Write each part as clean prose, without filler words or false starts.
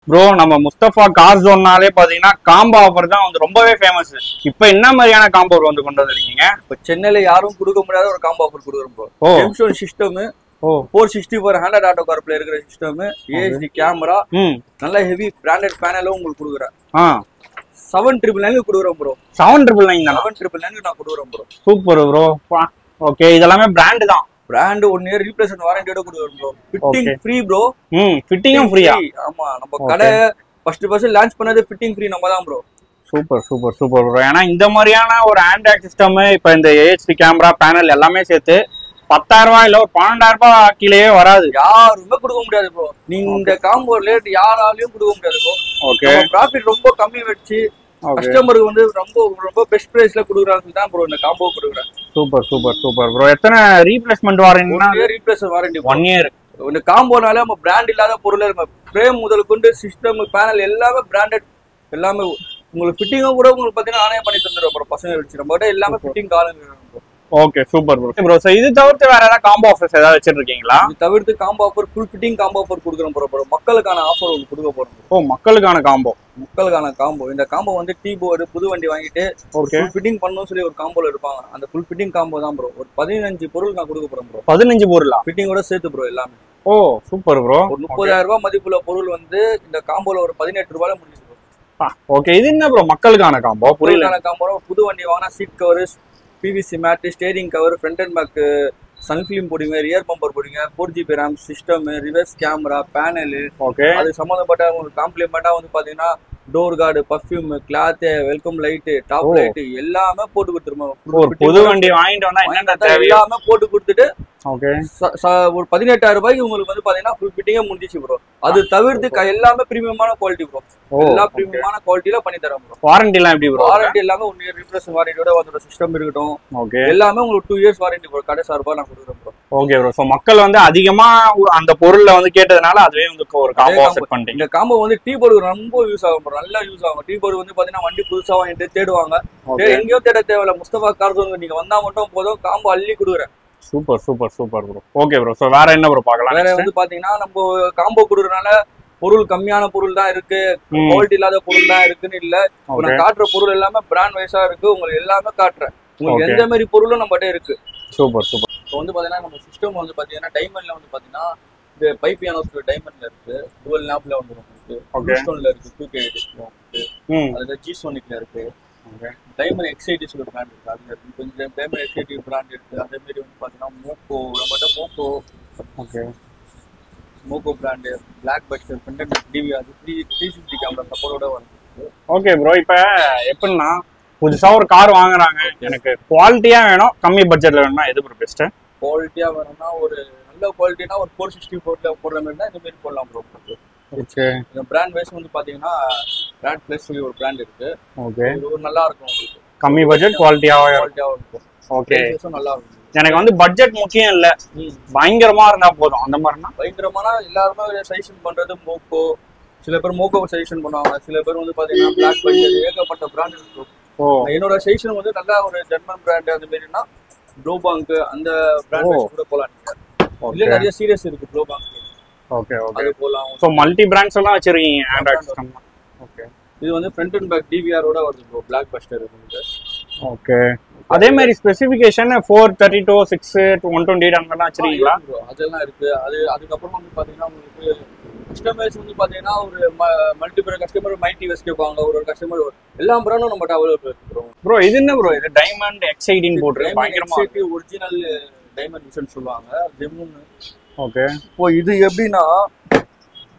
Bro நம்ம Mustafa car ஜோன்னாலே பாத்தீங்கன்னா combo offer தான் வந்து ரொம்பவே ஃபேமஸ். இப்போ என்ன மாதிரியான காம்போ வந்து கொண்டு வந்திருக்கீங்க? இப்போ சென்னையில யாரும் கொடுக்க முடியாத ஒரு காம்போ ஆஃபர் கொடுக்குறோம் ப்ரோ. ஜெம்ஸ்டோன் சிஸ்டம் 464 100 ஆட்டோ கார்ப்ல இருக்கிற சிஸ்டம், ஏஎஸ்டி கேமரா, நல்ல ஹெவி பிராண்டட் பேனலும் உங்களுக்கு கொடுக்குறேன். 799 கொடுக்குறோம் ப்ரோ. 799 தான். 799 நான் கொடுக்குறோம் ப்ரோ. Super bro. ஓகே, இதெல்லாமே பிராண்ட் தான். பிராண்ட் 1 இயர் ரீப்ளேஸ்மென்ட் வாரண்டியோட கொடுக்குறோம் ப்ரோ. Fitting free bro. ஃபிட்டிங்கும் ஃப்ரீயா? ஆமா, நம்ம கடை ஃபர்ஸ்ட் லான்ச் பண்ணது ஃபிட்டிங் ஃப்ரீ நம்ம தான் bro. Super super super bro. ஏன்னா இந்த மாதிரியான ஒரு ஆண்ட்ராய்ட் சிஸ்டம் இப்போ இந்த ஏஹெச்டி கேமரா பேனல் எல்லாமே சேர்த்து 10,000 ரூபாய் இல்ல ஒரு 12,000 ரூபாய் கீழேயே வராது. யாருமே கொடுக்க முடியாது ப்ரோ. நீங்க இந்த காம்போ ரேட் யாராலையும் கொடுக்க முடியாது ப்ரோ. ஓகே, ப்ராஃபிட் ரொம்ப கம்மி வச்சு கஸ்டமருக்கு வந்து ரொம்ப பெஸ்ட் பிரைஸ்ல கொடுக்குறாங்க தான் ப்ரோ இந்த காம்போ கொடுக்குறேன். Super super super bro. எத்தனை ரீப்ளேஸ்மென்ட் வாரண்டினா? 1 இயர் ரீப்ளேஸ்மென்ட் வாரண்டி. 1 இயர். இந்த காம்போனால நம்ம பிராண்ட் இல்லாத பொருள், நம்ம ஃப்ரேம் முதல் கொண்டு சிஸ்டம் பேனல் எல்லாமே பிராண்டட், எல்லாமே உங்களுக்கு ஃபிட்டிங்கும் கூட உங்களுக்கு பாத்தீங்கன்னா நானே பண்ணி தந்துடுறோம் ப்ரோ. பசங்க வச்சு நம்ம கிட்ட எல்லாமே ஃபிட்டிங் காலுங்க. Okay, super bro. Bro so இது தவிர்த்து வேற ஏதாவது காம்போ ஆஃபர்ஸ் ஏதாவது வச்சிருக்கீங்களா? இது தவிர்த்து combo offer full fitting combo offer கொடுக்குறோம் ப்ரோ. மக்களுக்கான ஆஃபர் உங்களுக்கு கொடுக்க போறோம். மக்களுக்கான காம்போ. மக்களுக்கான காம்போ. இந்த காம்போ வந்து டீ போர்டு புது வண்டி வாங்கிட்டு ஃபுல் ஃபிட்டிங் பண்ணணும்னு சொல்லி ஒரு காம்போல இருப்பாங்க. அந்த ஃபுல் ஃபிட்டிங் காம்போ தான் ப்ரோ. ஒரு 15 பொருள் நான் கொடுக்க போறேன் ப்ரோ. 15 பொருளா? ஃபிட்டிங்கோட சேர்த்து ப்ரோ எல்லாமே. ஓ சூப்பர் ப்ரோ. ஒரு 30,000 ரூபாய் மதிப்புள்ள பொருள் வந்து இந்த காம்போல ஒரு 18 ரூபாயில முடிஞ்சு ப்ரோ. ஓகே, இது என்ன ப்ரோ மக்களுக்கான காம்போ? புரியல. காம்போ புது வண்டி வாங்கினா seat cover, PVC mat, steering cover, front and back sun film போடுங்க, ரியர் பம்பர் போடுங்க, 4GB RAM system, reverse camera, panel. Okay, அது சம்பந்தப்பட்ட உங்களுக்கு காம்ப்ளிமெண்டா வந்து பாத்தீங்கன்னா door card, perfume, cloth, welcome light, top light எல்லாமே போட்டு கொடுத்துருவோம். ஒரு புது வண்டி வாங்கிட்டு வந்தா என்னென்ன தேவை எல்லாமே போட்டு கொடுத்துட்டு ஓகே ஒரு 18,000 ரூபாய்க்கு உங்களுக்கு வந்து பாத்தீங்கன்னா ஃபுல் ஃபிட்டிங்கே முடிஞ்சிச்சு ப்ரோ. அது தவிர்த்து எல்லாமே பிரீமியமான குவாலிட்டி ப்ரோ. எல்லா பிரீமியமான குவாலிட்டில பண்ணி தரோம் ப்ரோ. வாரண்டி எல்லாம் எப்படி ப்ரோ? வாரண்டி எல்லாமே 1 இயர் ரீப்ளேஸ்மென்ட் வாரண்டியோட வந்து சிஸ்டம் இருக்கட்டும். ஓகே, எல்லாமே உங்களுக்கு 2 இயர்ஸ் வாரண்டி ப்ரோ. கடை சார்பா நான் கொடுக்குறேன் ப்ரோ. Okay bro. சோ மக்கள் வந்து அதிகமா அந்த பொருள்ல வந்து கேட்டதனால அதுவே வந்து ஒரு காம்போ செட் பண்ணிட்டீங்க. இந்த காம்போ வந்து டீ போர்டு ரொம்ப யூஸ் ஆகும் ப்ரோ. நல்லா யூஸ் ஆகும். டீ போர்டு வந்து பாத்தீங்கன்னா வண்டி புதுசா வாங்கிட்டு தேடுவாங்க. எங்கேயோ தேட தேவையில்ல. முஸ்தபா கார் ஜோன் நீங்க வந்தா மட்டும் போதும், காம்போ அள்ளி கொடுக்குறேன். Super super super bro. Okay bro. So வேற என்ன ப்ரோ பார்க்கலாம்? வேற வந்து பாத்தீங்கன்னா நம்ம காம்போ கொடுக்கறனால பொருள் கம்மியான பொருள் தான் இருக்கு, குவாலிட்டி இல்லாத பொருள் தான் இருக்குன்னு இல்ல. நான் காட்டுற பொருள் எல்லாமே பிராண்ட் வைஸா இருக்கு. உங்களுக்கு எல்லாமே காட்டுறேன். உங்களுக்கு எந்த மாதிரி பொருளும் நம்மகிட்ட இருக்கு. Super super. இப்போ வந்து பாத்தீங்கன்னா நம்ம சிஸ்டம் வந்து பாத்தீங்கன்னா டைமண்ட்ல வந்து பாத்தீங்கன்னா இந்த பைப் பியானோஸ் டைமண்ட்ல இருக்கு, டுவல் லேப்ல வந்து உங்களுக்கு ஸ்டோன்ல இருக்கு, 2K இருக்கு, அதுல ஜி சோனிக்ல இருக்கு, டைமண்ட் எக்ஸைட்டி ஒரு பிராண்ட் இருக்கு, அதுல இருக்கு. கொஞ்சம் டைமண்ட் எக்ஸைட்டி பிராண்ட் இருக்கு. அதே மாதிரி வந்து பாத்தீங்கன்னா மோக்கோ, நம்மகிட்ட மோக்கோ, ஓகே மோக்கோ brand, black buster, front DVR 360 camera சப்போர்ட்டோட வருது. Okay bro. இப்போ எப்படின்னா புதுசா ஒரு கார் வாங்குறாங்க, எனக்கு குவாலிட்டியா வேணும், கம்மி பட்ஜெட்ல வேணும்னா எது ப்ரோ பெஸ்ட்? குவாலிட்டியா வேணும்னா ஒரு நல்ல குவாலிட்டினா ஒரு 464ல போடுற மாதிரி தான் இந்த மாதிரி போடலாம் ப்ரோ. ஓகே, இந்த பிராண்ட் வைஸ் வந்து பாத்தீங்கன்னா பிராண்ட் பிளஸ் சொல்லி ஒரு பிராண்ட் இருக்கு. ஓகே, இது ஒரு நல்லா இருக்கும் உங்களுக்கு. கம்மி பட்ஜெட் குவாலிட்டியாவே இருக்கும். ஓகே, நல்லா இருக்கும். எனக்கு வந்து பட்ஜெட் முக்கியம் இல்ல, பயங்கரமா இருந்தா போதும். அந்த மாதிரினா பயங்கரமான எல்லாருமே சஜஷன் பண்றது மோக்கோ. சில பேர் மோக்கோ சஜஷன் பண்ணுவாங்க, சில பேர் வந்து பாத்தீங்கன்னா பிளாக் பட்ஜெட், ஏகப்பட்ட பிராண்ட் இருக்கு. என்னோட சஜஷன் வந்து நல்லா ஒரு ஜெர்மன் பிராண்ட் அந்த மாதிரினா ப்ளோபாங்க், அந்த பிராண்ட் வைஸ் கூட போலாம். நீங்க இல்ல நிறைய சீரியஸ் இருக்கு ப்ளோபாங்க். ஓகே ஓகே, அது போலாம். சோ மல்டி பிராண்ட்ஸ் எல்லாம் வச்சிருக்கீங்க ஆண்ட்ராய்ட் சிஸ்டம். ஓகே, இது வந்து ஃப்ரண்ட் அண்ட் பேக் டிவிஆர் ஓட வருது ப்ரோ. பிளாக் பஸ்டர் இருக்கு. ஓகே, அதே மாதிரி ஸ்பெசிஃபிகேஷன் 432 6 128 அந்த மாதிரி வச்சிருக்கீங்களா? அதெல்லாம் இருக்கு. அதுக்கப்புறம் வந்து பாத்தீங்கன்னா உங்களுக்கு கஸ்டமர்ஸ் வந்து பாத்தீங்கன்னா ஒரு மல்டிபிள் கஸ்டமர் மைட்டி வெஸ்ட் கேட்பாங்க. ஒரு கஸ்டமர் எல்லா பிராண்டும் நம்மகிட்ட அவைலபிள் இருக்கு ப்ரோ. இது என்ன ப்ரோ? இது டைமண்ட் எக்ஸைடிங் போட்டு பயங்கரமா ஒரிஜினல் டைமண்ட் மிஷன் சொல்லுவாங்க, ஜெம்முன்னு. ஓகே, இப்போ இது எப்படின்னா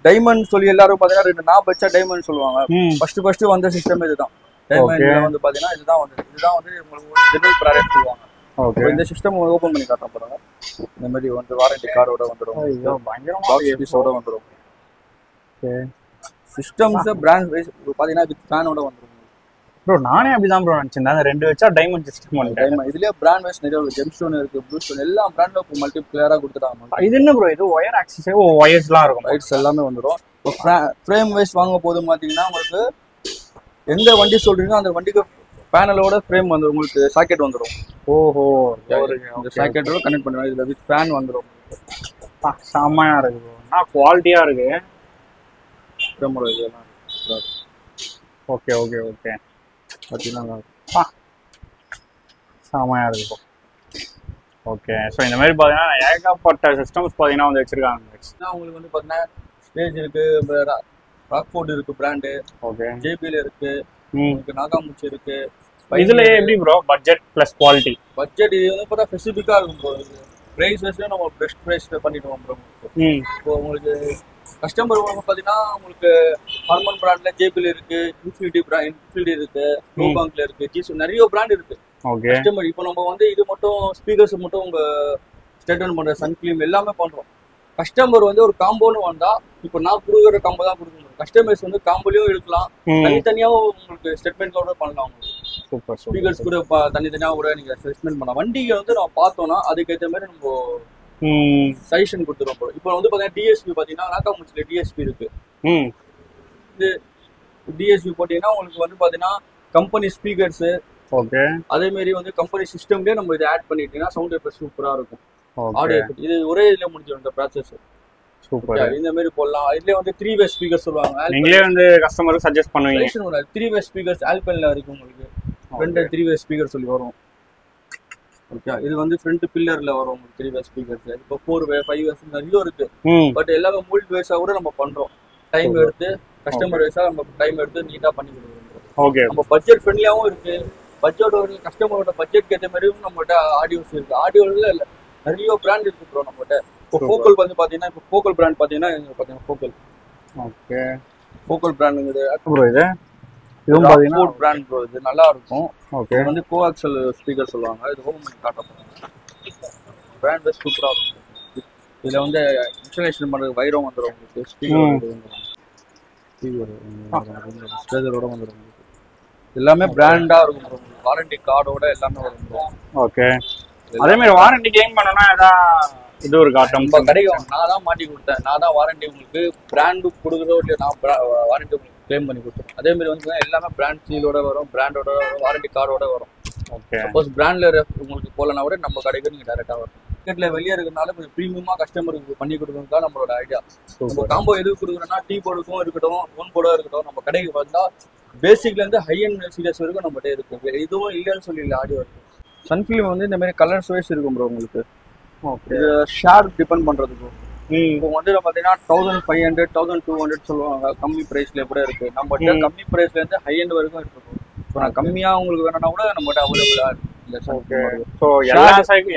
டைமண்ட் சொல்லி எல்லாரும் பாத்தீங்கன்னா ரெண்டு நாப் வச்சா டைமண்ட் சொல்லுவாங்க. ஃபர்ஸ்ட் வந்த சிஸ்டம் இதுதான். டைமண்ட்ல வந்து பாத்தீங்கன்னா இதுதான் வந்து உங்களுக்கு ஜெனரல் ப்ராடக்ட் சொல்லுவாங்க. ஓகே, இந்த சிஸ்டம் ஓபன் பண்ணி காட்ட போறாங்க. இந்த மாதிரி வந்து வாரண்டி கார்டோட வந்துரும். ஐயோ பயங்கரமா பாக்ஸ் பீஸோட வந்துரும். ஓகே, சிஸ்டம்ஸ் பிராண்ட் வைஸ் பாத்தீங்கன்னா வித் ஃபேனோட வந்துரும் ப்ரோ. நானே அப்படிதான் ப்ரோ நினைச்சேன். அந்த ரெண்டு வச்சா டைமண்ட் சிஸ்டம் வந்து இதுலயே பிராண்ட் வைஸ் நிறைய ஜெம்ஸ்டோன் இருக்கு, ப்ளூ ஸ்டோன், எல்லா பிராண்ட்ல மல்டி பிளேயரா கொடுத்துட்டாங்க. இது என்ன ப்ரோ? இது ஒயர் ஆக்சஸ் ஒயர்ஸ்லாம் இருக்கும், லைட்ஸ் எல்லாமே வந்துரும். ஃப்ரேம் வைஸ் வாங்க போது பாத்தீங்கன்னா உங்களுக்கு எந்த வண்டி சொல்றீங்களோ அந்த வண்டிக்கு பேனலோட ஃப்ரேம் வந்து உங்களுக்கு சாக்கெட் வந்துரும். ஓஹோ, இந்த சாக்கெட்டோட கனெக்ட் பண்ணுவாங்க. இதுல வித் ஃபேன் வந்துரும். செம்மையா இருக்கு ப்ரோ. குவாலிட்டியா இருக்கு. சிஸ்டமோட இதெல்லாம் ஓகே ஓகே ஓகே பார்த்தீங்கன்னா செமையாக இருக்கும். ஓகே ஸோ இந்த மாதிரி பார்த்தீங்கன்னா ஏகப்பட்ட சிஸ்டம்ஸ் பார்த்தீங்கன்னா வந்து வச்சுருக்காங்க. உங்களுக்கு வந்து பார்த்தீங்கன்னா ஸ்டேஜ் இருக்கு, ராக்ஃபோர்ட் இருக்கு பிராண்டு, ஓகே ஜேபிஎல் இருக்கு, உங்களுக்கு நாகாமுச்சி இருக்கு. இதுல எப்படி bro budget plus quality? Budget இது வந்து பார்த்தா ஸ்பெசிஃபிக்காக இருக்கும் ப்ரோ. ப்ரைஸ் வைஸ்ல நம்ம பெஸ்ட் ப்ரைஸ்ல பண்ணிடுவோம் ப்ரோ. இப்போ உங்களுக்கு கஸ்டமர் பார்த்தீங்கன்னா உங்களுக்கு ஹார்மன் பிராண்ட்ல ஜேபிஎல் இருக்கு, இன்ஃபினிட்டி இருக்கு, நோபாங்க்ல இருக்கு, ஜிசு நிறைய பிராண்ட் இருக்கு. ஓகே கஸ்டமர் இப்போ நம்ம வந்து இது மட்டும் ஸ்பீக்கர்ஸ் மட்டும் உங்க ஸ்டேட்மெண்ட் பண்ற சன்ஃபிலிம் எல்லாமே பண்றோம். கஸ்டமர் வந்து ஒரு காம்போன்னு வந்தா இப்போ நான் கொடுக்குற காம்போ தான் கொடுக்கணும். கஸ்டமர்ஸ் வந்து காம்போலையும் எடுக்கலாம், தனித்தனியாவும் உங்களுக்கு ஸ்டேட்மெண்ட் கூட பண்ணலாம். சூப்பர். ஸ்பீக்கர்ஸ் கூட தனித்தனியாக கூட நீங்க ஸ்டேட்மெண்ட் பண்ணலாம். வண்டியை வந்து நம்ம பார்த்தோம்னா அதுக்கேற்ற மாதிரி நம்ம சஜஷன் கொடுத்துருவோம். இப்போ வந்து பாத்தீங்கன்னா டிஎஸ்பி பாத்தீங்கன்னா நாகாமுச்சில டிஎஸ்பி இருக்கு. இது டிஎஸ்பி போட்டீங்கன்னா உங்களுக்கு வந்து பாத்தீங்கன்னா கம்பெனி ஸ்பீக்கர்ஸ், ஓகே, அதே மாதிரி வந்து கம்பெனி சிஸ்டம்லயே நம்ம இதை ஆட் பண்ணிட்டீங்கன்னா சவுண்ட் எஃபெக்ட் சூப்பரா இருக்கும். ஆடியோ எஃபெக்ட் இது ஒரே இதுல முடிஞ்சிடும் இந்த ப்ராசஸ். சூப்பர். இந்த மாதிரி போடலாம். இதுல வந்து 3-வே ஸ்பீக்கர் சொல்லுவாங்க. நீங்களே வந்து கஸ்டமருக்கு சஜஸ்ட் பண்ணுவீங்க. 3-வே ஸ்பீக்கர்ஸ் ஆல்பென்ல இருக்கு உங்களுக்கு. ஃப்ரண்ட் 3-வே ஸ்பீக்கர் சொல்லி வரும். ஓகே, இது வந்து ஃப்ரண்ட் பில்லர்ல வரும் உங்களுக்கு 3-வே ஸ்பீக்கர்ஸ். இப்போ 4-வே 5-வே நிறைய இருக்கு. பட் எல்லாமே மூல்ட் வைஸா கூட நம்ம பண்றோம். டைம் எடுத்து கஸ்டமர் வைஸா நம்ம டைம் எடுத்து நீட்டா பண்ணி கொடுக்குறோம். ஓகே, நம்ம பட்ஜெட் ஃப்ரெண்ட்லியாவும் இருக்கு. பட்ஜெட்டோட கஸ்டமரோட பட்ஜெட் ஏற்ற மாதிரியும் நம்மகிட்ட ஆடியோஸ் இருக்கு. ஆடியோல நிறைய பிராண்ட் இருக்கு ப்ரோ நம்மகிட்ட. இப்போ ஃபோக்கல் வந்து பாத்தீங்கன்னா இப்போ ஃபோக்கல் பிராண்ட் பாத்தீங்கன்னா ஃபோக்கல். ஓகே, ஃபோக்கல் பிராண்டுங்கிறது ப்ரோ. இதுவும் பாத்தீங்கன்னா பிராண்ட் ப்ரோ. இது நல்லா இருக்கும். ஓகே, வந்து கோஆக்சல் ஸ்பீக்கர் சொல்லுவாங்க. இது ஹோம் காட்ட போறாங்க. பிராண்ட் சூப்பரா இருக்கும். இதுல வந்து இன்ஸ்டாலேஷன் பண்றது வைரம் வந்துரும் உங்களுக்கு. ஸ்பீக்கரோட வந்துரும். எல்லாமே பிராண்டா இருக்கும். வாரண்டி கார்டோட எல்லாமே வரும். ஓகே, அதே மாதிரி வாரண்டி கிளைம் பண்ணனும்னா ஏதா இது ஒரு காட்டம் கிடைக்கும். நான் தான் மாட்டி கொடுத்தேன். நான் தான் வாரண்டி உங்களுக்கு பிராண்டு கொடுக்குறதோ இல்லையா, நான் வாரண்டி உங்களுக்கு கிளைம் பண்ணி கொடுத்தேன். அதே மாதிரி வந்து எல்லாமே பிராண்ட் சீலோட வரும், பிராண்டோட வரும், வாரண்டி கார்டோட வரும். ஓகே, சப்போஸ் பிராண்ட்ல உங்களுக்கு போலனா கூட நம்ம கடைக்கு நீங்க டைரக்டா வரும். மார்க்கெட்ல வெளியே இருக்கிறதுனால கொஞ்சம் ப்ரீமியமா கஸ்டமருக்கு பண்ணி கொடுக்கறதுதான் நம்மளோட ஐடியா. நம்ம காம்போ எதுக்கு கொடுக்குறோம்னா டீ போர்டுக்கும் இருக்கட்டும், ஃபோன் போர்டோ இருக்கட்டும், நம்ம கடைக்கு வந்தா பேசிக்ல இருந்து ஹை அண்ட் சீரியஸ் வரைக்கும் நம்மகிட்ட இருக்கு. இதுவும் இல்லைன்னு சொல்லல. ஆடியோ இருக்கு. சன்ஃபிலிம் வந்து இந்த மாதிரி கலர்ஸ் வைஸ் இருக்கும் ப்ரோ உங்களுக்கு. இது ஷேர் டிபெண்ட் பண்றது ப்ரோ. இப்போ வந்து பாத்தீங்கன்னா 1500 1200 சொல்லுவாங்க. கம்மி பிரைஸ்ல கூட இருக்கு. நம்மகிட்ட கம்மி பிரைஸ்ல இருந்து ஹை அண்ட் வரைக்கும் இருக்கு. இப்போ நான் கம்மியா உங்களுக்கு வேணும்னா கூட நம்மகிட்ட அவைலபிளா இருக்கு. ஸோ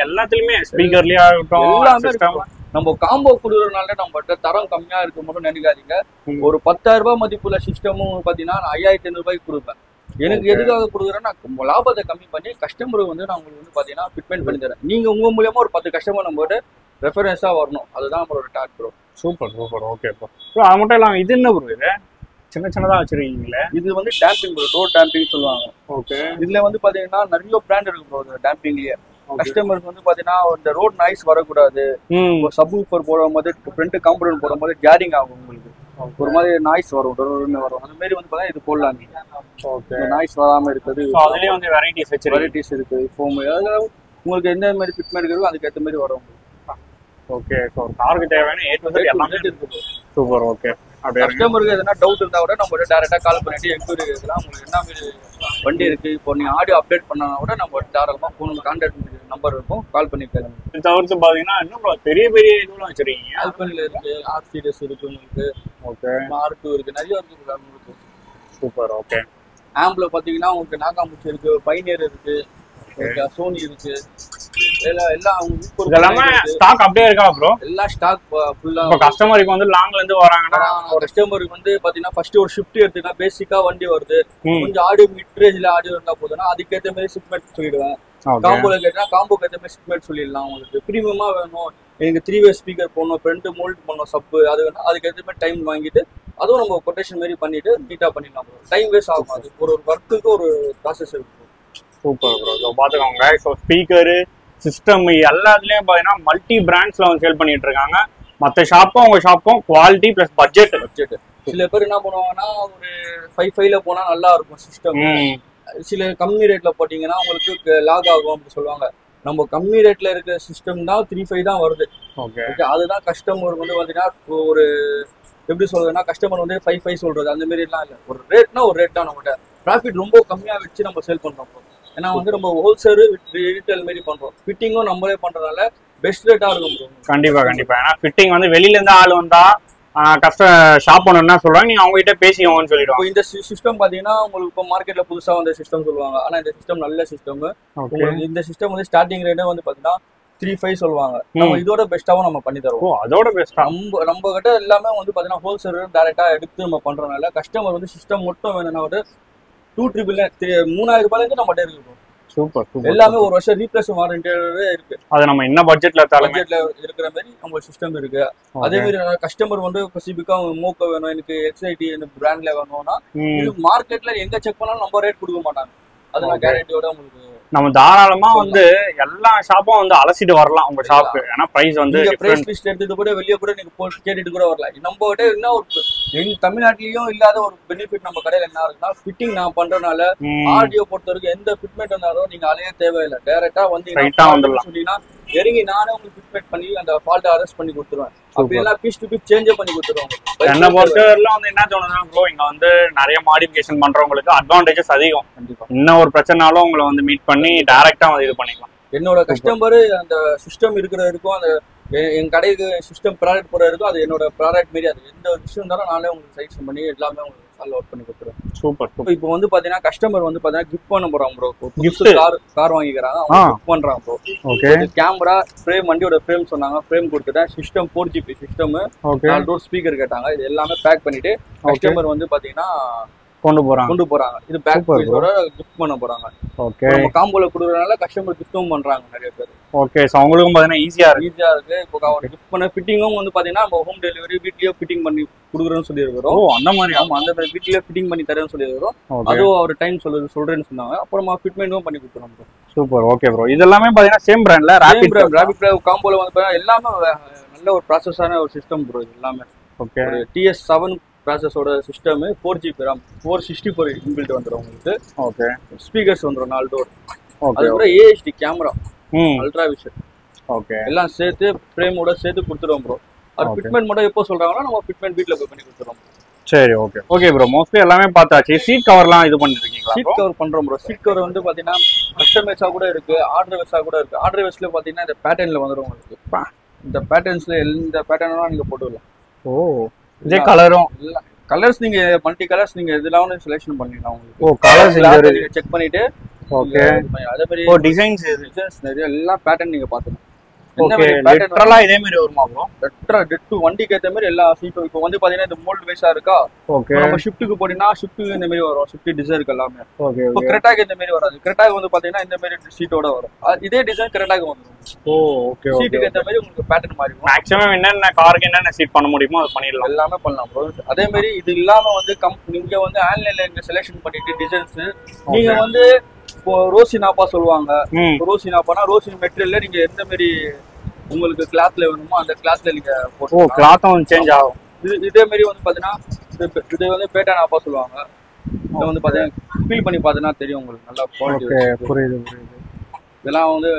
எல்லாத்துலயுமே ஸ்பீக்கர்லயே ஆகட்டும் எல்லாமே நம்ம காம்போ கொடுக்கறதுனால நம்மகிட்ட தரம் கம்மியா இருக்கு மட்டும் நினைக்காதீங்க. ஒரு 10,000 ரூபாய் மதிப்புள்ள சிஸ்டமும் பாத்தீங்கன்னா நான் 5500 ரூபாய்க்கு கொடுப்பேன். எனக்கு எதுக்காக கொடுக்குறேன்னா லாபத்தை கம்மி பண்ணி கஸ்டமருக்கு வந்து நான் உங்களுக்கு வந்து பாத்தீங்கன்னா ஃபிட்மெண்ட் பண்ணி தரேன். நீங்க உங்க மூலியமா ஒரு 10 கஸ்டமர் நம்மகிட்ட ரெஃபரன்ஸா வரணும். அதுதான் நம்மளோட target bro. Super super. Okay bro. அது மட்டும் இல்லாம இது என்ன ப்ரோ? இது சின்ன சின்னதா வச்சிருக்கீங்களே. இது வந்து டேம்பிங் ப்ரோ. டோர் டேம்பிங் சொல்லுவாங்க. ஓகே, இதுல வந்து பாத்தீங்கன்னா நிறைய பிராண்ட் இருக்கு ப்ரோ டேம்பிங்லயே. கஸ்டமருக்கு வந்து பாத்தீங்கன்னா இந்த ரோட் நாய்ஸ் வரக்கூடாது. சப்வூஃபர் போடும்போது ஃப்ரண்ட் காம்பவுண்ட் போடும்போது ஜாரிங் ஆகும் உங்களுக்கு. ஒரு மாதிரி நாய்ஸ் வரும், வரும். அந்த மாதிரி வந்து பாத்தீங்கன்னா இது போடலாம். ஓகே, நாய்ஸ் வராம இருக்குது. அதுலயே வந்து வெரைட்டிஸ் இருக்கு. ஃபோம் உங்களுக்கு எந்த மாதிரி ஃபிட்மெண்ட் இருக்கோ அதுக்கு ஏற்ற மாதிரி வரும். ஓகே, ஸோ காருக்கு தேவையான A to Z எல்லாமே இருக்கு. சூப்பர். ஓகே, அப்படியே கஸ்டமருக்கு எதனா டவுட் இருந்தா கூட நம்ம டேரக்டா கால் பண்ணிட்டு என்கொயரி கேட்கலாம். உங்களுக்கு என்ன மாதிரி வண்டி இருக்கு, இப்போ நீங்க ஆடியோ அப்டேட் பண்ணா கூட நம்ம தாராளமா ஃபோன் கான்டாக்ட் நம்பர் இருக்கும், கால் பண்ணி கேட்கலாம். இது தவிர்த்து பாத்தீங்கன்னா இன்னும் பெரிய பெரிய இதெல்லாம் வச்சிருக்கீங்க. ஆல்பன்ல இருக்கு, ஆர் சீரிஸ் இருக்கு உங்களுக்கு. ஓகே, R2 இருக்கு, நிறைய இருக்கு உங்களுக்கு. சூப்பர். ஓகே, ஆம்பில் பாத்தீங்கன்னா உங்களுக்கு நாகாமுச்சி இருக்கு, பைனியர் இருக்கு, சோனி இருக்கு. ஸ்டாக் அப்படியே இருக்கா ப்ரோ? எல்லா ஸ்டாக் ஃபுல்லா. கஸ்டமருக்கு வந்து லாங்ல இருந்து வராங்கன்னா கஸ்டமருக்கு வந்து பாத்தீங்கன்னா ஃபர்ஸ்ட் ஒரு ஷிஃப்ட் எடுத்துனா பேசிக்கா வண்டி வருது. கொஞ்சம் ஆடியோ மிட் ரேஞ்ச்ல ஆடியோ இருந்தா போதுன்னா அதுக்கேற்ற மாதிரி ஷிப்மெண்ட் சொல்லிடுவேன். காம்போல கேட்டா காம்போக்கு ஏற்ற மாதிரி ஷிப்மெண்ட் சொல்லிடலாம். உங்களுக்கு பிரீமியமா வேணும், எனக்கு 3-வே ஸ்பீக்கர் போடணும், ஃப்ரண்ட் மோல்ட் பண்ணணும், சப்பு அது வேணும், அதுக்கு ஏற்ற மாதிரி டைம் வாங்கிட்டு அதுவும் நம்ம கொட்டேஷன் மாதிரி பண்ணிட்டு நீட்டா பண்ணிடலாம். டைம் வேஸ்ட் ஆகும். அது ஒரு ஒர்க்குக்கு ஒரு ப்ராசஸ் இருக்கு. Super bro. ஸோ பார்த்துக்கோங்க. ஸோ ஸ்பீக்கரு சிஸ்டம் எல்லாத்துலேயும் பார்த்தீங்கன்னா மல்டி பிராண்ட்ஸில் வந்து சேல் பண்ணிட்டு இருக்காங்க. மற்ற ஷாப்பும் உங்கள் ஷாப்பும் குவாலிட்டி ப்ளஸ் பட்ஜெட். சில பேர் என்ன பண்ணுவாங்கன்னா ஒரு 5.5ல போனால் நல்லா இருக்கும் சிஸ்டம். சில கம்மி ரேட்டில் போட்டிங்கன்னா உங்களுக்கு லாக் ஆகும் அப்படின்னு சொல்லுவாங்க. நம்ம கம்மி ரேட்டில் இருக்கிற சிஸ்டம் தான் 3.5 தான் வருது. ஓகே, அதுதான் கஸ்டமர் வந்து பார்த்தீங்கன்னா ஒரு எப்படி சொல்றதுன்னா கஸ்டமர் வந்து 5 சொல்றது அந்த மாதிரி எல்லாம் இல்லை. ஒரு ரேட்னா ஒரு ரேட் தான். நம்மகிட்ட ப்ராஃபிட் ரொம்ப கம்மியா வச்சு நம்ம சேல் பண்றோம். ஏன்னா வந்து நம்ம ஹோல்சேல் ரீட்டைல் மாதிரி பண்றோம். ஃபிட்டிங்கும் நம்மளே பண்றதால பெஸ்ட் ரேட்டா இருக்கும். கண்டிப்பா கண்டிப்பா. ஏன்னா ஃபிட்டிங் வந்து வெளியில இருந்து ஆள் வந்தா ஷாப் பண்ணணும்னா சொல்றாங்க, நீங்க அவங்க கிட்ட பேசிக்கோங்கன்னு சொல்லிடுவாங்க. இந்த சிஸ்டம் பாத்தீங்கன்னா உங்களுக்கு இப்போ மார்க்கெட்ல புதுசா வந்த சிஸ்டம் சொல்லுவாங்க. ஆனா இந்த சிஸ்டம் நல்ல சிஸ்டம். உங்களுக்கு இந்த சிஸ்டம் வந்து ஸ்டார்டிங் ரேட்டே வந்து பாத்தீங்கன்னா 3.5 சொல்லுவாங்க. நம்ம இதோட பெஸ்ட்டாவும் நம்ம பண்ணி தருவோம். அதோட பெஸ்ட்டா நம்ம கிட்ட எல்லாமே வந்து பாத்தீங்கன்னா ஹோல்சேல் டைரக்டா எடுத்து நம்ம பண்றதுனால கஸ்டமர் வந்து சிஸ்டம் மட்டும் வேணும்னா ஒரு 2,000 ரூபாயிலிருந்து நம்ம இருக்கு. Super super. எல்லாமே ஒரு வருஷம் ரீப்ளேஸ் வாரண்டியோட இருக்கு. அது நம்ம என்ன பட்ஜெட்ல இருக்கிற மாதிரி நம்ம சிஸ்டம் இருக்கு. அதே மாதிரி கஸ்டமர் வந்து ஸ்பெசிபிக்கா மோக்கோ வேணும், எனக்கு எக்ஸைடி எனக்கு பிராண்ட்ல வேணும்னா இது மார்க்கெட்ல எங்க செக் பண்ணாலும் நம்ம ரேட் கொடுக்க மாட்டாங்க. அது நான் கேரண்டியோட உங்களுக்கு நம்ம தாராளமா வந்து எல்லா ஷாப்பும் வந்து அலசிட்டு வரலாம் உங்க ஷாப்புக்கு. ஏன்னா பிரைஸ் வந்து பிரைஸ் லிஸ்ட் எடுத்துட்டு கூட வெளியே கூட நீங்க போட்டு கேட்டுட்டு கூட வரலாம். நம்ம கிட்ட என்ன ஒரு எங்க தமிழ்நாட்டிலயும் இல்லாத ஒரு பெனிஃபிட் நம்ம கடையில என்ன இருக்குன்னா ஃபிட்டிங் நான் பண்றதுனால ஆடியோ பொறுத்த வரைக்கும் எந்த ஃபிட்மெண்ட் வந்தாலும் நீங்க அலைய தேவையில்லை. டைரக்டா வந்து சொன்னீங்கன்னா இறங்கி நானே உங்களுக்கு ஃபிட்மெண்ட் பண்ணி அந்த ஃபால்ட்டை அரெஸ்ட் பண்ணி கொடுத்துருவேன். அப்படி எல்லாம் பீஸ் டு பீஸ் சேஞ்ச் பண்ணி கொடுத்துருவாங்க. என்ன பொறுத்தவரையிலும் வந்து என்ன தோணுதுன்னா ப்ரோ, இங்க வந்து நிறைய மாடிஃபிகேஷன் பண்றவங்களுக்கு அட்வான்டேஜஸ் அதிகம். கண்டிப்பா இன்னும் ஒரு பிரச்சனைனாலும் உங்களை வந்து மீட் பண்ணி டைரக்டா வந்து இது பண்ணிக்கலாம். என்னோட கஸ்டமர் அந்த சிஸ்டம் இருக்கிற இருக்கும், அந்த என் கடைக்கு சிஸ்டம் ப்ராடக்ட் போற இருக்கும், அது என்னோட ப்ராடக்ட் மாரி. அது எந்த ஒரு விஷயம் இருந்தாலும் நானே உங்களுக்கு சஜஷன் பண்ணி எல்லாமே உங்களுக்கு சால்வ் அவுட் பண்ணி கொடுத்துருவேன். சூப்பர். இப்போ வந்து பாத்தீங்கன்னா கஸ்டமர் வந்து பாத்தீங்கன்னா கிஃப்ட் பண்ண போறாங்க ப்ரோ. கிஃப்ட் கார் வாங்கிக்கிறாங்க, அவங்க கிஃப்ட் பண்றாங்க ப்ரோ. ஓகே. கேமரா ஃப்ரேம், வண்டியோட ஃப்ரேம் சொன்னாங்க, ஃப்ரேம் கொடுத்துட்டேன். System 4GB system, 4 door speaker கேட்டாங்க. இது எல்லாமே பேக் பண்ணிட்டு கஸ்டமர் வந்து பாத்தீங்கன்னா கொண்டு போறாங்க. இது பேக் பீஸோட கிஃப்ட் பண்ண போறாங்க. ஓகே. நம்ம காம்போல குடுறதுனால கஸ்டமர் கிஃப்ட்டும் பண்றாங்க நிறைய பேர். ஓகே. சோ அவங்களுக்கும் பாத்தீங்கன்னா ஈஸியா இருக்கு. இப்போ கிஃப்ட் பண்ண ஃபிட்டிங்கும் வந்து பாத்தீங்கன்னா நம்ம ஹோம் டெலிவரி வீட்லயே ஃபிட்டிங் பண்ணி குடுக்குறோம்னு சொல்லி இருக்கோம். ஓ அந்த மாதிரி. ஆமா, அந்த மாதிரி வீட்லயே ஃபிட்டிங் பண்ணி தரேன்னு சொல்லி இருக்கோம். அதுவும் ஒரு டைம் சொல்றேன்னு சொன்னாங்க. அப்புறமா ஃபிட்மெண்ட்டும் பண்ணி கொடுத்துறோம் ப்ரோ. சூப்பர். Okay bro. இது எல்லாமே பாத்தீங்கன்னா சேம் பிராண்ட்ல ராபிட் காம்போல வந்து எல்லாமே நல்ல ஒரு ப்ராசஸான ஒரு சிஸ்டம் ப்ரோ. இது எல்லாமே ஓகே. TS7 ப்ராசஸோட சிஸ்டம், 4GB RAM, 464 இன்பில்ட் வந்துடும் உங்களுக்கு. ஓகே. ஸ்பீக்கர்ஸ் வந்துடும் 4 டோர். அது கூட AHD camera, ultra vision. Okay. எல்லாம் சேர்த்து ஃப்ரேமோட சேர்த்து கொடுத்துருவோம் ப்ரோ. அது ஃபிட்மெண்ட் மட்டும் எப்போ சொல்றாங்களோ நம்ம ஃபிட்மெண்ட் வீட்ல போய் பண்ணி கொடுத்துருவோம். சரி. Okay okay bro. மோஸ்ட்லி எல்லாமே பார்த்தாச்சு. சீட் கவர்லாம் இது பண்ணிருக்கீங்களா? சீட் கவர் பண்றோம் ப்ரோ. சீட் கவர் வந்து பாத்தீங்கன்னா கஸ்டமைஸா கூட இருக்கு, ஆர்டர் வைஸா கூட இருக்கு. ஆர்டர் வைஸ்ல பாத்தீங்கன்னா இந்த பேட்டர்ன்ல வந்துடும் உங்களுக்கு. இந்த பேட்டர்ன்ஸ்ல எந்த பேட்டர்னும் நீங்க போட்டுக்கலாம். ஓ. இதே கலரும் இல்ல கலர்ஸ் நீங்க மல்டி கலர்ஸ் நீங்க எதுலாம் செலக்ஷன் பண்ணிக்கலாம் உங்களுக்கு. ஓ கலர்ஸ் நீங்க செக் பண்ணிட்டு ஓகே. அதே மாதிரி டிசைன்ஸ் நிறைய எல்லா பேட்டர்ன் நீங்க பாத்துக்கலாம். ஓகே. லிட்டரலா இதே மாதிரி வருமா ப்ரோ? லிட்டரா டெட் வண்டிக்கு ஏத்த மாதிரி எல்லா சீட்டும். இப்போ வந்து பாத்தீங்கன்னா இந்த மோல்ட் வைஸா இருக்கா. ஓகே. நம்ம ஷிஃப்ட்டுக்கு போடினா ஷிஃப்ட்டுக்கு இந்த மாதிரி வரும். ஷிஃப்ட் டிசைருக்கு எல்லாமே. ஓகே. இப்போ கிரெட்டாக்கு இந்த மாதிரி வராது. கிரெட்டாக்கு வந்து பாத்தீங்கன்னா இந்த மாதிரி சீட்டோட வரும். இதே டிசைன் கிரெட்டாக்கு வந்துரும். ஓ ஓகே. சீட்டுக்கு ஏத்த மாதிரி உங்களுக்கு பேட்டர்ன் மாறி வரும். மேக்ஸिमम என்னென்ன காருக்கு என்னென்ன சீட் பண்ண முடியுமோ அது பண்ணிடலாம். எல்லாமே பண்ணலாம் ப்ரோ. அதே மாதிரி இது இல்லாம வந்து நீங்க வந்து ஆன்லைன்ல நீங்க செலக்ஷன் பண்ணிட்டு டிசைன்ஸ் நீங்க வந்து இப்போ ரோசினாப்பா சொல்லுவாங்க. ரோசினாப்பானா ரோசின் மெட்டீரியல்ல நீங்க எந்த மாதிரி உங்களுக்கு கிளாத்ல வேணுமோ அந்த கிளாத்ல நீங்க போட்டு. ஓ கிளாத்தும் சேஞ்ச் ஆகும். இதே மாதிரி வந்து பாத்தீங்கன்னா இது வந்து பேட்டானாப்பா சொல்லுவாங்க. இதை வந்து பாத்தீங்கன்னா ஃபீல் பண்ணி பார்த்தீங்கன்னா தெரியும் உங்களுக்கு நல்லா குவாலிட்டி. ஓகே புரியுது புரியுது. இதெல்லாம் வந்து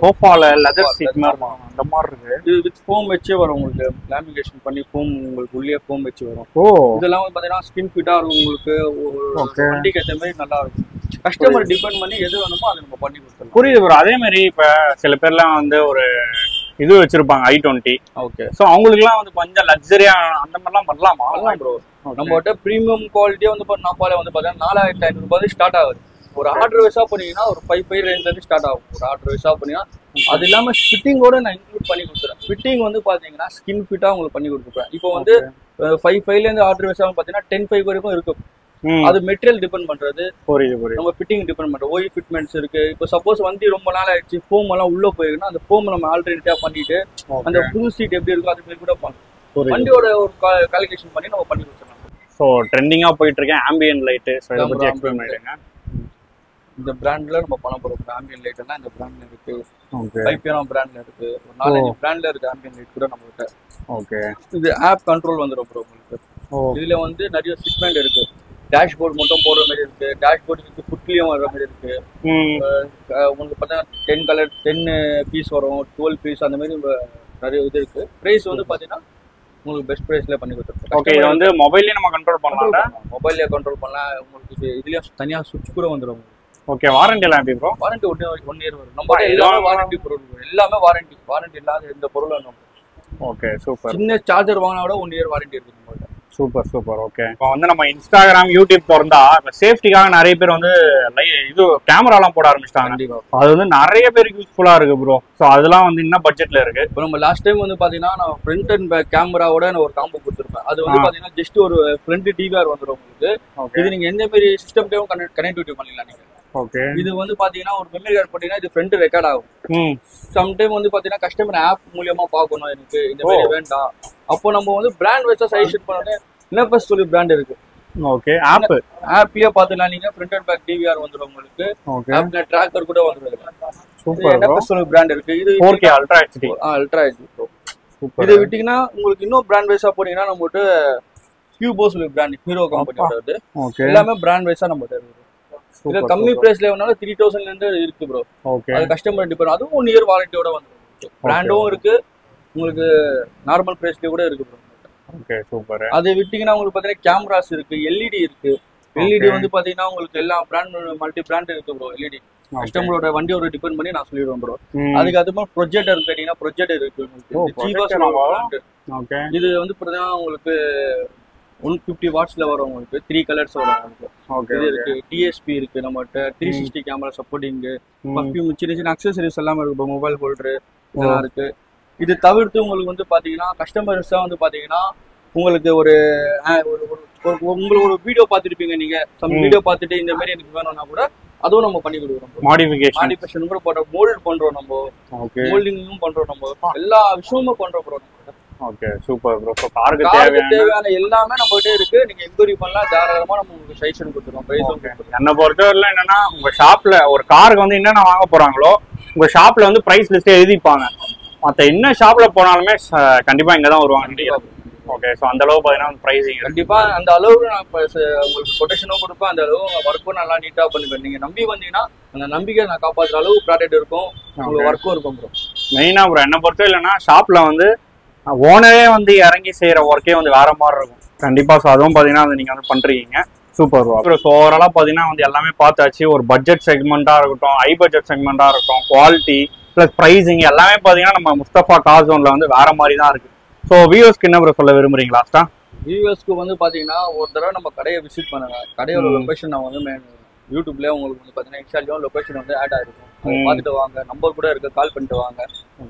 சோஃபால லெதர் சீட் மாதிரி அந்த மாதிரி இருக்கு. இது வித் ஃபோம் வச்சே வரும் உங்களுக்கு. லேமினேஷன் பண்ணி ஃபோம் உங்களுக்கு உள்ளே ஃபோம் வச்சு வரும். ஓ இதெல்லாம் வந்து பாத்தீங்கன்னா ஸ்கின் ஃபிட்டா இருக்கும் உங்களுக்கு. வண்டிக்கு ஏற்ற மாதிரி நல்லா இருக்கும். கஸ்டமர் டிபெண்ட் பண்ணி எது வேணுமோ அதை நம்ம பண்ணி கொடுத்துருவோம். புரியுது ப்ரோ. அதே மாதிரி இப்ப சில பேர்லாம் வந்து ஒரு இது வச்சிருப்பாங்க i20. ஓகே. சோ அவங்களுக்குலாம் வந்து கொஞ்சம் லக்ஸரியா அந்த மாதிரிலாம் பண்ணலாமா? பண்ணலாம் ப்ரோ. நம்மகிட்ட ப்ரீமியம் குவாலிட்டியே வந்து நாப்பால வந்து பாத்தீங்கன்னா 4500 ரூபாய் ஸ்டார்ட் ஆகுது. ஒரு ஆர்டர் வைஸா பண்ணீங்கன்னா ஒரு 5 ரேஞ்ச்ல இருந்து ஸ்டார்ட் ஆகும். ஒரு ஆர்டர் வைஸா பண்ணீங்கன்னா அது இல்லாம ஃபிட்டிங்கோட நான் இன்க்ளூட் பண்ணி கொடுத்துறேன். ஃபிட்டிங் வந்து பாத்தீங்கன்னா ஸ்கின் ஃபிட்டா உங்களுக்கு பண்ணி கொடுத்துருப்பேன். இப்போ வந்து 5 இருந்து ஆர்டர் வைஸா பாத்தீங்கன்னா 10 வரைக்கும் இருக்கும். அது மெட்டீரியல் டிபெண்ட் பண்றது. நம்ம ஃபிட்டிங் டிபெண்ட் பண்றது. ஓய் ஃபிட்மெண்ட்ஸ் இருக்கு. இப்போ சப்போஸ் வண்டி ரொம்ப நாள் ஆயிடுச்சு, ஃபோம் எல்லாம் உள்ள போயிருக்குன்னா அந்த ஃபோம் நம்ம ஆல்டர்னேட்டிவா பண்ணிட்டு அந்த புது சீட் எப்படி இருக்கும் அது மாதிரி கூட பண்ணலாம். வண்டியோட ஒரு கால்குலேஷன் பண்ணி நம்ம பண்ணி கொடுத்துடலாம். ஸோ ட்ரெண்டிங்கா போயிட்டு இருக்கேன் ஆம்பியன்ட் லைட். ஸோ இதை பத்தி எக்ஸ்பிளைன் பண்ணிடுங்க. இந்த பிராண்ட்ல நம்ம பண்ண போறோம். ஆம்பியன்ட் லைட் எல்லாம் இந்த பிராண்ட்ல இருக்கு. பைப்பியரம் பிராண்ட்ல இருக்கு. ஒரு 4-5 பிராண்ட்ல இருக்கு ஆம்பியன்ட் லைட் கூட நம்ம கிட்ட. ஓகே. இது ஆப் கண்ட்ரோல் வந்துரும் ப்ரோ உங்களுக்கு. இதுல வந்து நிறைய செக்மெண்ட் இருக்கு. டேஷ்போர்ட் மட்டும் போடுற மாதிரி இருக்கு. டேஷ்போர்ட் இருக்கு, ஃபுட்லயும் வர்ற மாதிரி இருக்கு. உங்களுக்கு பார்த்தீங்கன்னா 10 கலர் 10 பீஸ் வரும், 12 பீஸ் அந்த மாதிரி நிறைய இது இருக்கு. பிரைஸ் வந்து பாத்தீங்கன்னா உங்களுக்கு பெஸ்ட் பிரைஸ்ல பண்ணி கொடுத்துருக்கோம். ஓகே, இது வந்து மொபைல்லேயே நம்ம கண்ட்ரோல் பண்ணலாம். மொபைல்லேயே கண்ட்ரோல் பண்ணலாம். உங்களுக்கு இதுலயும் தனியா சுவிட்ச் கூட வந்துடும். ஓகே, வாரண்டி எல்லாம் எப்படி ப்ரோ? வாரண்டி 1 இயர் வரும். நம்ம எல்லாமே வாரண்டி பொருள், எல்லாமே வாரண்டி இல்லாத எந்த பொருளும் நம்ம. Okay, super. சின்ன சார்ஜர் வாங்கினா கூட 1 இயர் வாரண்டி இருக்கு நம்மள்ட்ட. Super super. ஓகே, இப்போ வந்து நம்ம இன்ஸ்டாகிராம், யூடியூப் திறந்தா சேஃப்டிக்காக நிறைய பேர் வந்து இது கேமராலாம் போட ஆரம்பிச்சிட்டாங்க. அது வந்து நிறைய பேருக்கு யூஸ்ஃபுல்லா இருக்கு ப்ரோ. ஸோ அதெல்லாம் வந்து என்ன பட்ஜெட்ல இருக்கு? இப்போ நம்ம லாஸ்ட் டைம் வந்து பாத்தீங்கன்னா நான் ஃப்ரண்ட் அண்ட் பேக் கேமராவோட நான் ஒரு காம்போ கொடுத்துருப்பேன். அது வந்து பாத்தீங்கன்னா ஜஸ்ட் ஒரு ஃப்ரண்ட் டிவிஆர் வந்துடும் உங்களுக்கு. இது நீங்க எந்த மாதிரி சிஸ்டம்டையும் கனெக்டிவிட்டி பண்ணிக்கலாம் நீங்க. ஓகே, இது வந்து பாத்தீங்கன்னா ஒரு மெமரி கார்டு போட்டீங்கன்னா இது ஃப்ரண்ட் ரெக்கார்ட் ஆகும். சம்டைம் வந்து பாத்தீங்கன்னா கஸ்டமர் ஆப் மூலியமா பாக்கணும், எனக்கு இந்த மாதிரி வேண்டாம். அப்போ நம்ம வந்து பிராண்ட் வச்சா சஜஷன் பண்ணோட NFS சொல்லி பிராண்ட் இருக்கு. ஓகே, ஆப்லயே பாத்துக்கலாம் நீங்க. ஃப்ரண்ட் அண்ட் பேக் டிவிஆர் வந்துடும் உங்களுக்கு. ஆப்ல ட்ராக்கர் கூட வந்துடும். சூப்பர். NFS சொல்லி பிராண்ட் இருக்கு. இது 4K ultra HD. Ultra HD bro. இதை விட்டீங்கன்னா உங்களுக்கு இன்னும் பிராண்ட் வைஸா போனீங்கன்னா நம்மகிட்ட கியூபோ சொல்லி பிராண்ட் ஹீரோ கம்பெனியோட எல்லாமே பிராண்ட் வைஸா நம்மகிட்ட இருக்கு. இது கம்மி பிரைஸ்ல வேணாலும் 3000 ல இருந்து இருக்கு ப்ரோ. அது கஸ்டமர் டிபெண்ட். அதுவும் 1 இயர் வாரண்டியோட வந்துடும். பிராண்டும் இருக்கு, உங்களுக்கு நார்மல் பிரைஸ்ல கூட இருக்கு ப்ரோ. Okay, super. அதை விட்டீங்கன்னா உங்களுக்கு பாத்தீங்கன்னா கேமராஸ் இருக்கு, LED இருக்கு. LED வந்து பாத்தீங்கன்னா உங்களுக்கு எல்லா பிராண்ட் மல்டி பிராண்ட் இருக்கு ப்ரோ. LED கஸ்டமரோட வண்டியோட டிபெண்ட் பண்ணி நான் சொல்லிடுவேன் ப்ரோ. அதுக்கு அதுமா ப்ரொஜெக்டர் கேட்டீங்கன்னா ப்ரொஜெக்டர் இருக்கு உங்களுக்கு. ஓகே, இது வந்து பாத்தீங்கன்னா உங்களுக்கு 150 வாட்ஸ்ல வரும். உங்களுக்கு 3 கலர்ஸ் வரும் உங்களுக்கு. இது இருக்கு, DSP இருக்கு நம்மகிட்ட, 360 கேமரா சப்போர்ட்டிங், பர்ஃபியூம், சின்ன சின்ன அக்சசரிஸ் எல்லாமே இருக்கு. மொபைல் ஹோல்டர் இதெல்லாம் இருக்கு. இது தவிர்த்து உங்களுக்கு வந்து பாத்தீங்கன்னா கஸ்டமர்ஸா வந்து பாத்தீங்கன்னா உங்களுக்கு ஒரு உங்களுக்கு ஒரு வீடியோ பார்த்துருப்பீங்க நீங்க. சம் வீடியோ பார்த்துட்டு இந்த மாதிரி எனக்கு வேணும்னா கூட அதுவும் நம்ம பண்ணி கொடுக்குறோம். மாடிஃபிகேஷன் கூட போட்டோம், மோல்ட் பண்றோம் நம்ம. மோல்டிங்கும் பண்றோம் நம்ம. எல்லா விஷயமும் பண்றோம் bro. Okay, super bro. So காருக்கு தேவையான எல்லாமே நம்மகிட்ட இருக்கு. நீங்க என்கொயரி பண்ணலாம், தாராளமா நம்ம உங்களுக்கு சஜஷன் கொடுத்துருவோம். பிரைஸ் என்ன பொறுத்தவரையில என்னன்னா, உங்க ஷாப்ல ஒரு காருக்கு வந்து என்னென்ன வாங்க போறாங்களோ உங்க ஷாப்ல வந்து பிரைஸ் லிஸ்ட் எழுதிப்பாங்க. மற்ற என்ன ஷாப்ல போனாலுமே கண்டிப்பா இங்க தான் வருவாங்க. ஓகே, ஸோ அந்த அளவு பார்த்தீங்கன்னா ப்ரைஸிங் கண்டிப்பா அந்த அளவுக்கு நான் உங்களுக்கு கொட்டேஷனும் கொடுப்பேன். அந்த அளவு ஒர்க்கும் நல்லா நீட்டா பண்ணுவேன். நீங்க நம்பி வந்தீங்கன்னா அந்த நம்பிக்கை நான் காப்பாற்றுற அளவு ப்ராடக்ட் இருக்கும், உங்களுக்கு ஒர்க்கும் இருக்கும் ப்ரோ. மெயினா ப்ரோ என்ன பொறுத்தவரை இல்லைன்னா ஷாப்ல வந்து ஓனரே வந்து இறங்கி செய்யற ஒர்க்கே வந்து வேற மாதிரி இருக்கும் கண்டிப்பா. ஸோ அதுவும் பார்த்தீங்கன்னா வந்து நீங்க வந்து பண்றீங்க. Super bro. அப்புறம் ஸோ ஓவராலாக பார்த்தீங்கன்னா வந்து எல்லாமே பார்த்தாச்சு. ஒரு பட்ஜெட் செக்மெண்ட்டாக இருக்கட்டும், ஹை பட்ஜெட் செக்மெண்ட்டாக இருக்கட்டும், குவாலிட்டி ப்ளஸ் ப்ரைஸிங் எல்லாமே பார்த்தீங்கன்னா நம்ம முஸ்தபா கார் ஜோன்ல வந்து வேற மாதிரி தான் இருக்கு. ஸோ வியூவர்ஸ்க்கு என்ன ப்ரோ சொல்ல விரும்புறீங்க லாஸ்டா? வியூவர்ஸ்க்கு வந்து பார்த்தீங்கன்னா ஒரு தடவை நம்ம கடையை விசிட் பண்ணுங்க. கடையோட லொக்கேஷன் நான் வந்து யூடியூப்லேயே உங்களுக்கு வந்து பார்த்தீங்கன்னா இன்ஸ்டாலையும் லொக்கேஷன் வந்து ஆட் ஆகிருக்கும். பார்த்துட்டு வாங்க, நம்பர் கூட இருக்கு, கால் பண்ணிட்டு வாங்க.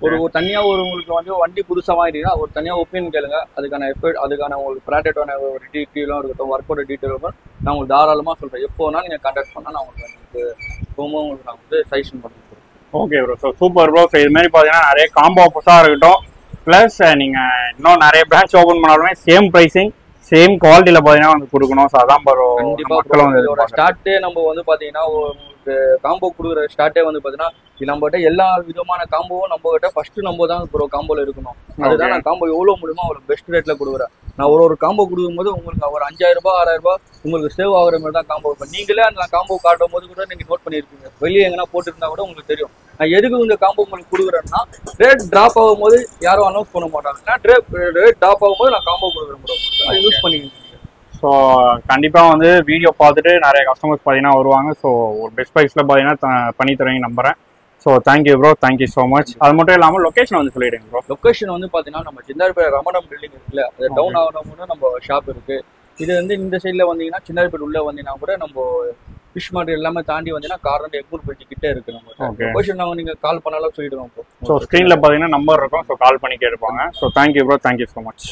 ஒரு தனியாக ஒரு உங்களுக்கு வந்து வண்டி புதுசாக வாங்கிட்டீங்கன்னா ஒரு தனியாக ஒப்பீனியன் கேளுங்க. அதுக்கான எஃபர்ட், அதுக்கான உங்களுக்கு ப்ராடக்டான ஒரு டீட்டெயிலும் இருக்கட்டும், ஒர்க்கோட டீட்டெயிலும் நான் உங்களுக்கு தாராளமாக சொல்கிறேன். எப்போனாலும் நீங்கள் கான்டாக்ட் பண்ணால் நான் உங்களுக்கு உங்களுக்கு நான் வந்து சஜஷன் பண்ணுறேன். Okay bro. So super bro. So இது மாதிரி பார்த்தீங்கன்னா நிறைய காம்போ ஆஃபர்ஸாக இருக்கட்டும், ப்ளஸ் நீங்கள் இன்னும் நிறைய பிரான்ச் ஓப்பன் பண்ணாலுமே சேம் ப்ரைஸிங் சேம் குவாலிட்டியில் பார்த்தீங்கன்னா வந்து கொடுக்கணும். ஸோ அதான் ப்ரோ கண்டிப்பாக மக்களும் வந்து ஸ்டார்ட்டே நம்ம வந்து பார்த்தீங்கன்னா உங்களுக்கு காம்போ கொடுக்குற ஸ்டார்ட்டே வந்து பார்த்தீங்கன்னா நம்மகிட்ட எல்லா விதமான காம்போவும் நம்மகிட்ட ஃபர்ஸ்ட் நம்ம தான் ப்ரோ காம்போல இருக்கணும். அதுதான் நான் காம்போ எவ்வளோ முடியுமோ அவ்வளோ பெஸ்ட் ரேட்ல கொடுக்குறேன். நான் ஒரு காம்போ கொடுக்கும்போது உங்களுக்கு ஒரு 5000 ரூபாய் 6000 ரூபாய் உங்களுக்கு சேவ் ஆகுற மாதிரி தான் காம்போ. இப்போ நீங்களே அந்த காம்போ காட்டும் போது கூட நீங்க நோட் பண்ணியிருப்பீங்க. வெளியே எங்கன்னா போட்டுருந்தா கூட உங்களுக்கு தெரியும். நான் எதுக்கு இந்த காம்போ உங்களுக்கு கொடுக்குறேன்னா ரேட் டிராப் ஆகும் போது யாரும் அனௌன்ஸ் பண்ண மாட்டாங்க. ரேட் டிராப் ஆகும்போது நான் காம்போ கொடுக்குறேன் ப்ரோ, அதை யூஸ் பண்ணிக்கோங்க. ஸோ கண்டிப்பாக வந்து வீடியோ பார்த்துட்டு நிறைய கஸ்டமர்ஸ் பார்த்தீங்கன்னா வருவாங்க. ஸோ ஒரு பெஸ்ட் ப்ரைஸில் பார்த்தீங்கன்னா பண்ணி தருவீங்க நம்புறேன். So thank you bro, thank you so much. அது மட்டும் இல்லாமல் லொக்கேஷன் வந்து சொல்லிடுங்க ப்ரோ. லொக்கேஷன் வந்து பார்த்தீங்கன்னா நம்ம சின்னார்பேட்டை ரமணம் பில்டிங் இருக்குல்ல, அது டவுன் ஆகணும்னு நம்ம ஷாப் இருக்கு. இது வந்து இந்த சைடில் வந்தீங்கன்னா சின்னார்பேட்டை உள்ள வந்தீங்கன்னா கூட நம்ம ஃபிஷ் மார்க்கெட் எல்லாமே தாண்டி வந்தீங்கன்னா கார் எக்மூர் போயிட்டு கிட்டே இருக்கு. நம்ம லொக்கேஷன் நாங்கள் நீங்கள் கால் பண்ணாலும் சொல்லிடுவோம் ப்ரோ. ஸோ ஸ்க்ரீனில் பார்த்தீங்கன்னா நம்பர் இருக்கும். ஸோ கால் பண்ணி கேட்பாங்க. So thank you bro, thank you so much.